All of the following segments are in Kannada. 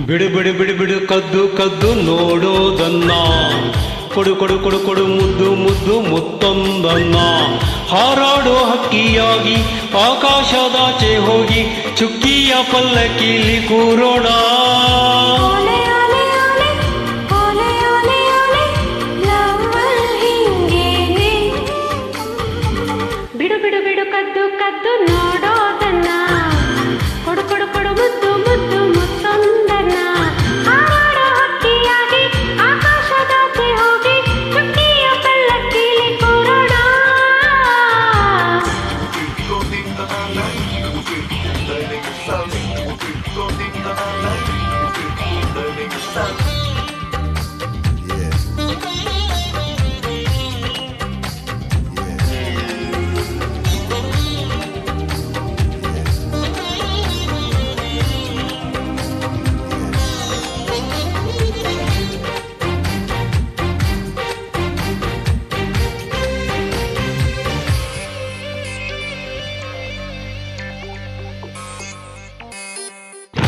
ಬಿಡು ಬಿಡು ಬಿಡು ಬಿಡು ಕದ್ದು ಕದ್ದು ನೋಡೋದನ್ನ, ಕೊಡು ಕೊಡು ಕೊಡು ಕೊಡು ಮುದ್ದು ಮುದ್ದು ಮುತ್ತೊಂದನ್ನ. ಹಾರಾಡೋ ಹಕ್ಕಿಯಾಗಿ ಆಕಾಶದಾಚೆ ಹೋಗಿ ಚುಕ್ಕಿಯ ಪಲ್ಲಕ್ಕಿಲಿ ಕೂರೋಣ. ಬಿಡು ಬಿಡು ಬಿಡು ಕದ್ದು ಕದ್ದು ನೋಡೋದನ್ನ, ಕೊಡು ಕೊಡು ಕೊಡು ಮುದ್ದು ಮುದ್ದು ಮುತ್ತೊಂದನ್ನ. ಹಾರಾಡೋ ಹಕ್ಕಿಯಾಗಿ ಆಕಾಶದಾಚೆ ಹೋಗಿ ಚುಕ್ಕಿಯ ಪಲ್ಲಕ್ಕಿಲಿ ಕೂರೋಣ.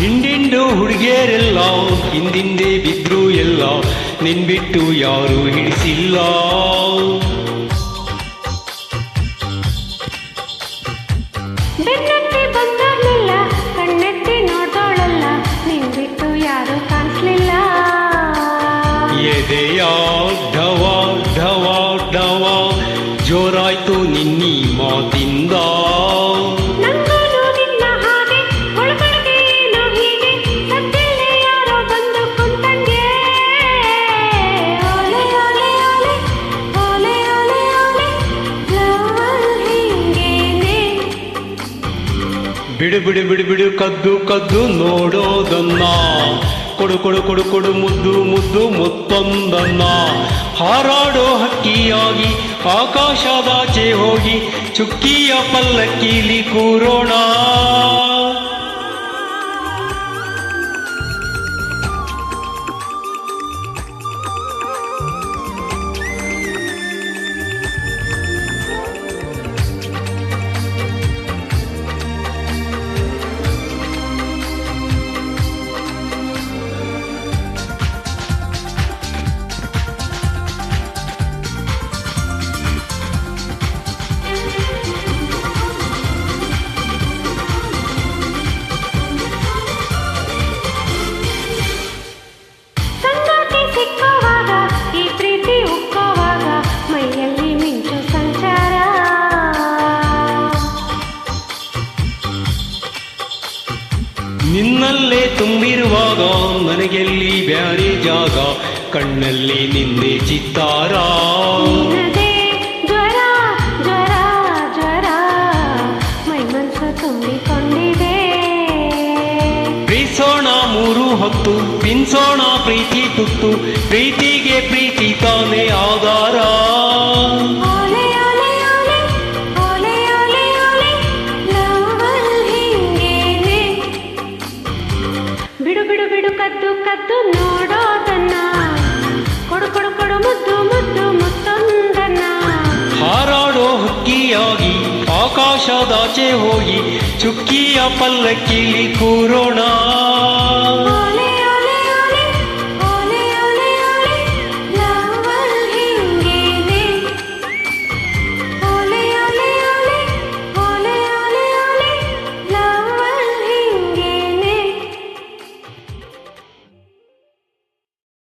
ಹಿಂಡಿಂಡು ಹುಡುಗಿಯರೆಲ್ಲ ಹಿಂದಿಂದೆ ಬಿದ್ರು ಎಲ್ಲ, ನಿನ್ಬಿಟ್ಟು ಯಾರು ಹಿಡಿಸಿಲ್ಲ. ಬೆನ್ನತ್ತಿ ಬಂದವಳೆಲ್ಲ ಕಣ್ಣೆತ್ತಿ ನೋಡ್ದೋಳಲ್ಲ, ನಿನ್ಬಿಟ್ಟು ಯಾರು ಕಾಣಿಸ್ಲಿಲ್ಲ. ಎದೆಯ ಢವ ಢವ ಢವ ಜೋರಾಯ್ತು ನಿನ್ನಿ ಮಾತಿಂದ. ನಂಗೂನು ನಿನ್ನ ಹಾಗೆ ಒಳಗಡೆ ಏನೋ ಹೀಗೆ, ಸದ್ಯಲ್ಲೇ ಯಾರೋ ಬಂದು ಕುಂತಂಗೆ. ಓಲೆ ಓಲೆ ಓಲೆ ಓಲೆ ಓಲೆ ಓಲೆ ಲವಲ್ ಹಿಂಗೇನೆ. ಬಿಡು ಬಿಡು ಬಿಡು ಬಿಡು ಕದ್ದು ಕದ್ದು ನೋಡೋದನ್ನ, ಕೊಡು ಕೊಡು ಕೊಡು ಕೊಡು ಮುದ್ದು ಮುದ್ದು ಮುತ್ತೊಂದನ್ನ. ಹಾರಾಡೋ ಹಕ್ಕಿಯಾಗಿ ಆಕಾಶದಾಚೆ ಹೋಗಿ ಚುಕ್ಕಿಯ ಪಲ್ಲಕ್ಕಿಲಿ ಕೂರೋಣ. ಸಂಗಾತಿ ಸಿಕ್ಕುವಾಗ ಈ ಪ್ರೀತಿ ಉಕ್ಕುವಾಗ ಮೈಯಲ್ಲಿ ಮಿಂಚು ಸಂಚಾರ. ನಿನ್ನಲ್ಲೇ ತುಂಬಿರುವಾಗ ನನಗೆಲ್ಲಿ ಬ್ಯಾರೆ ಜಾಗ, ಕಣ್ಣಲ್ಲಿ ನಿಂದೆ ಚಿತ್ತಾರ. ನಿನ್ನದೇ ಜ್ವರ ಜ್ವರ ಜ್ವರ ಮೈ ಮನಸ್ಸು ತುಂಬಿಕೊಂಡಿದೆ. ಪ್ರೀಸೋಣ ಮೂರು ಹೊತ್ತು ಬಿನ್ಸೋಣ ಪ್ರೀತಿ ತುತ್ತು, ಪ್ರೀತಿಗೆ ಪ್ರೀತಿ ತಾನೇ ಆಧಾರ. ಓಲೆ ಓಲೆ ಓಲೆ ಓಲೆ ಓಲೆ ಓಲೆ ಲವಲ್ ಹಿಂಗೇನೆ. ಬಿಡು ಬಿಡು ಬಿಡು ಕದ್ದು ಕದ್ದು ನೋಡೋದನ್ನ, ಕೊಡು ಕೊಡು ಕೊಡು ಮುದ್ದು ಮುದ್ದು ಮುತ್ತೊಂದನ್ನ. ಹಾರಾಡೋ ಹಕ್ಕಿಯಾಗಿ ಆಕಾಶದಾಚೆ ಹೋಗಿ ಚುಕ್ಕಿಯ ಪಲ್ಲಕ್ಕಿಲಿ ಕೂರೋಣ.